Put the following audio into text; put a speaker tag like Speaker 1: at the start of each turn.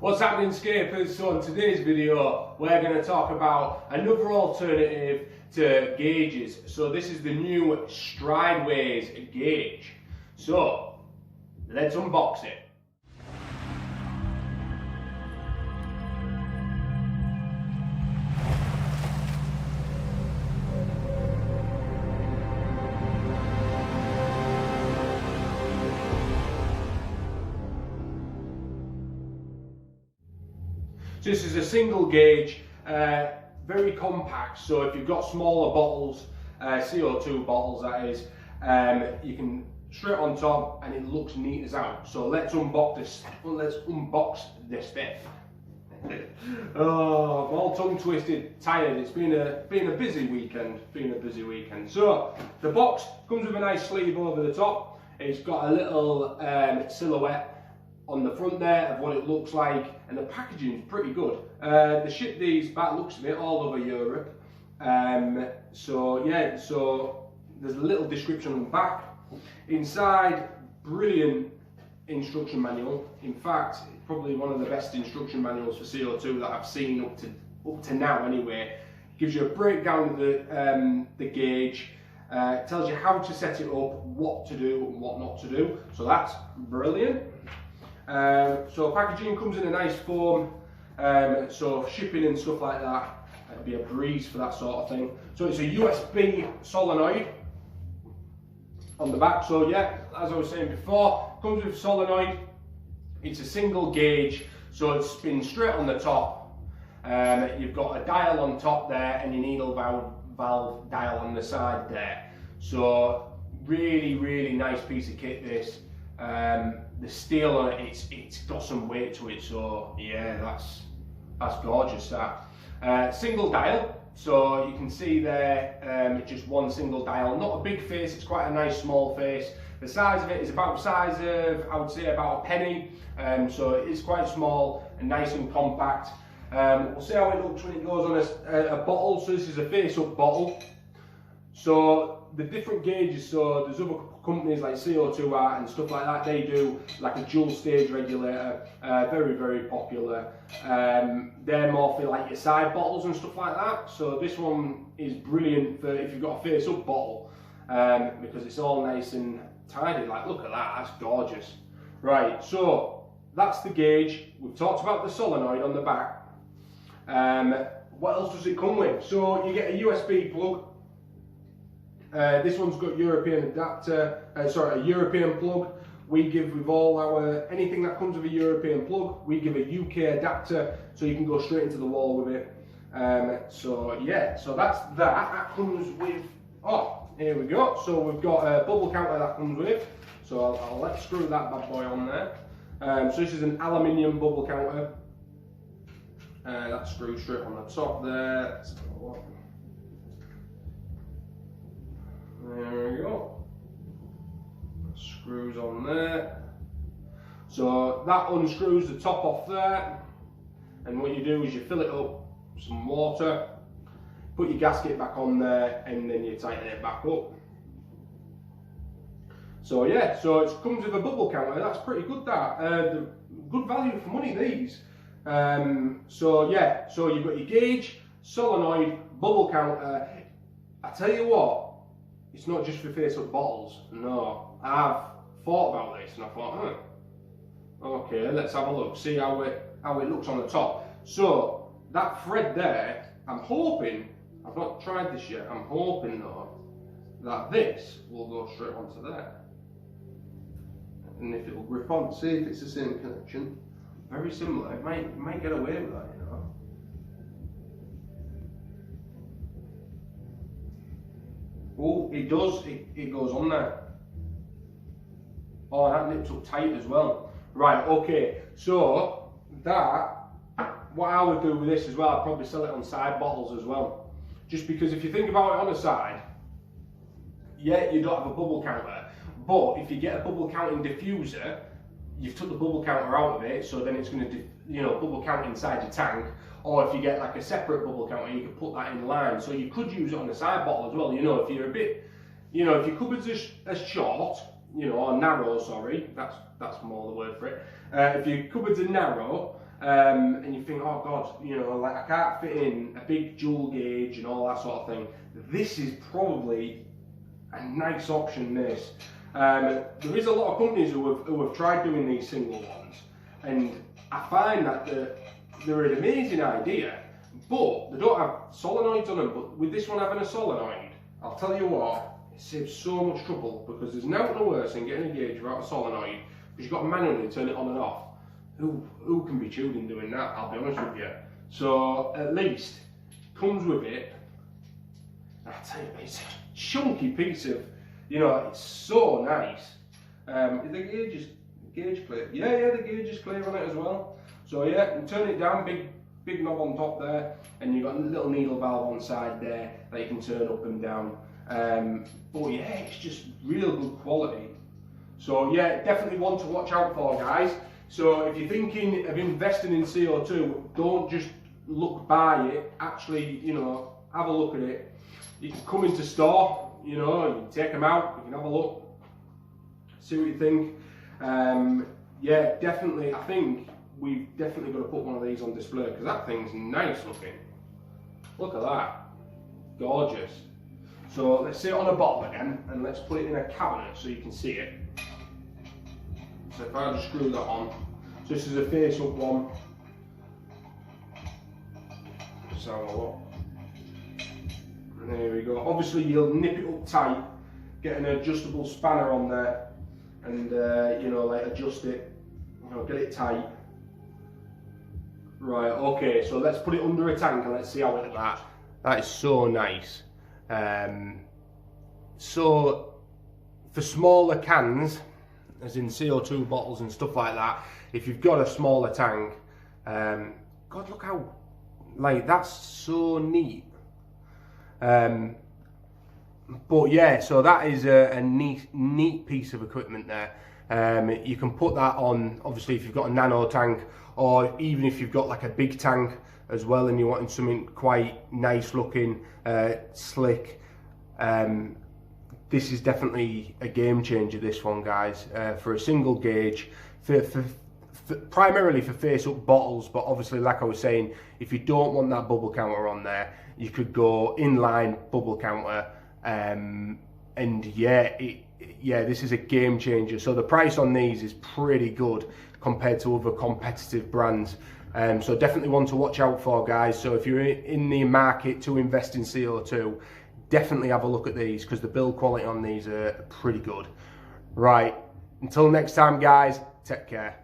Speaker 1: What's happening, Scapers? So in today's video we're going to talk about another alternative to gauges. So this is the new Strideways gauge. So let's unbox it. So this is a single gauge, very compact, so if you've got smaller bottles, CO2 bottles that is, you can straight on top and it looks neat as out. So let's unbox this stuff. Oh, I'm all tongue twisted, tired. It's been a busy weekend. So the box comes with a nice sleeve over the top. It's got a little silhouette on the front there of what it looks like, and the packaging is pretty good. They ship these, by the looks of it, all over Europe. So yeah, so there's a little description on the back. Inside, brilliant instruction manual. In fact, probably one of the best instruction manuals for CO2 that I've seen up to now anyway. Gives you a breakdown of the gauge. Tells you how to set it up, what to do and what not to do. So that's brilliant. So packaging comes in a nice form, so shipping and stuff like that, it'd be a breeze for that sort of thing. So it's a USB solenoid on the back. So yeah, as I was saying before, comes with a solenoid. It's a single gauge, so it spins straight on the top. You've got a dial on top there and your needle valve dial on the side there. So really nice piece of kit this. The steel on it, it's got some weight to it, so yeah, that's gorgeous. That single dial, so you can see there, just one single dial. Not a big face, it's quite a nice small face. The size of it is about the size of, I would say, about a penny. So it is quite small and nice and compact. We'll see how it looks when it goes on a bottle. So this is a face-up bottle. So the different gauges, so there's other companies like CO2 Art and stuff like that, they do like a dual stage regulator, very popular. They're more for like your side bottles and stuff like that. So this one is brilliant for if you've got a face up bottle, because it's all nice and tidy. Like, look at that, that's gorgeous. Right, so that's the gauge. We've talked about the solenoid on the back. What else does it come with? So you get a USB plug. This one's got European adapter, a European plug. We give with all our, anything that comes with a European plug, we give a UK adapter so you can go straight into the wall with it. So yeah, so that's that. That comes with, oh, here we go. So we've got a bubble counter that comes with it. So I'll let's screw that bad boy on there. So this is an aluminium bubble counter. That screws straight on the top there. Let's have a look. There we go. Screws on there. So that unscrews the top off there, and what you do is you fill it up with some water, put your gasket back on there, and then you tighten it back up. So yeah, so it comes with a bubble counter. That's pretty good. That good value for money, these. So yeah, so you've got your gauge, solenoid, bubble counter. I tell you what. It's not just for face-up bottles, no. I've thought about this and I thought, okay, let's have a look, see how it looks on the top. So, that thread there, I'm hoping, I've not tried this yet, I'm hoping though, that this will go straight onto there. And if it will grip on, see if it's the same connection. Very similar, it might get away with that, you know. Oh, it does, it goes on there. Oh, that nips up tight as well. Right, okay, so that, what I would do with this as well, I'd probably sell it on side bottles as well. Just because if you think about it on the side, yeah, you don't have a bubble counter, but if you get a bubble counting diffuser, you've took the bubble counter out of it, so then it's going to, bubble count inside your tank. Or if you get like a separate bubble counter, you could put that in line. So you could use it on a side bottle as well. If you're a bit, if your cupboards are short, or narrow, sorry, that's more the word for it. If your cupboards are narrow, and you think, oh God, you know, like I can't fit in a big dual gauge and all that sort of thing. This is probably a nice option, this. There is a lot of companies who have tried doing these single ones, and I find that they're an amazing idea, but they don't have solenoids on them. But with this one having a solenoid, I'll tell you what, it saves so much trouble, because there's nothing worse than getting a gauge without a solenoid, because you've got to manually turn it on and off. Who can be chewed doing that, I'll be honest with you. So at least comes with it. I tell you, it's a chunky piece of, you know, it's so nice. The gauge clear? Yeah, the gauge is clear on it as well. So yeah, and turn it down, big knob on top there, and you've got a little needle valve on the side there that you can turn up and down. But yeah, it's just real good quality. So yeah, definitely one to watch out for, guys. So if you're thinking of investing in CO2, don't just look by it, actually, you know, have a look at it. You can come into store, you know, you can take them out, you can have a look, see what you think. Yeah, definitely, I think we've definitely got to put one of these on display, because that thing's nice looking. Look at that, gorgeous. So let's sit it on a bottle again, and let's put it in a cabinet so you can see it. So if I just screw that on, so this is a face up one. Let's have a look. There we go. Obviously you'll nip it up tight, get an adjustable spanner on there, and you know, like adjust it, you know, get it tight. Right, okay, so let's put it under a tank and let's see how it looks. That is so nice. So for smaller cans, as in CO2 bottles and stuff like that, if you've got a smaller tank, God, look how, like, that's so neat. But yeah, so that is a neat piece of equipment there. You can put that on, obviously, if you've got a nano tank, or even if you've got like a big tank as well and you're wanting something quite nice looking, slick. This is definitely a game changer, this one, guys, for a single gauge, primarily for face up bottles, but obviously, like I was saying, if you don't want that bubble counter on there, you could go inline bubble counter, and yeah, this is a game changer. So the price on these is pretty good compared to other competitive brands. So definitely one to watch out for, guys. So if you're in the market to invest in CO2, definitely have a look at these, because the build quality on these are pretty good. Right, until next time, guys, take care.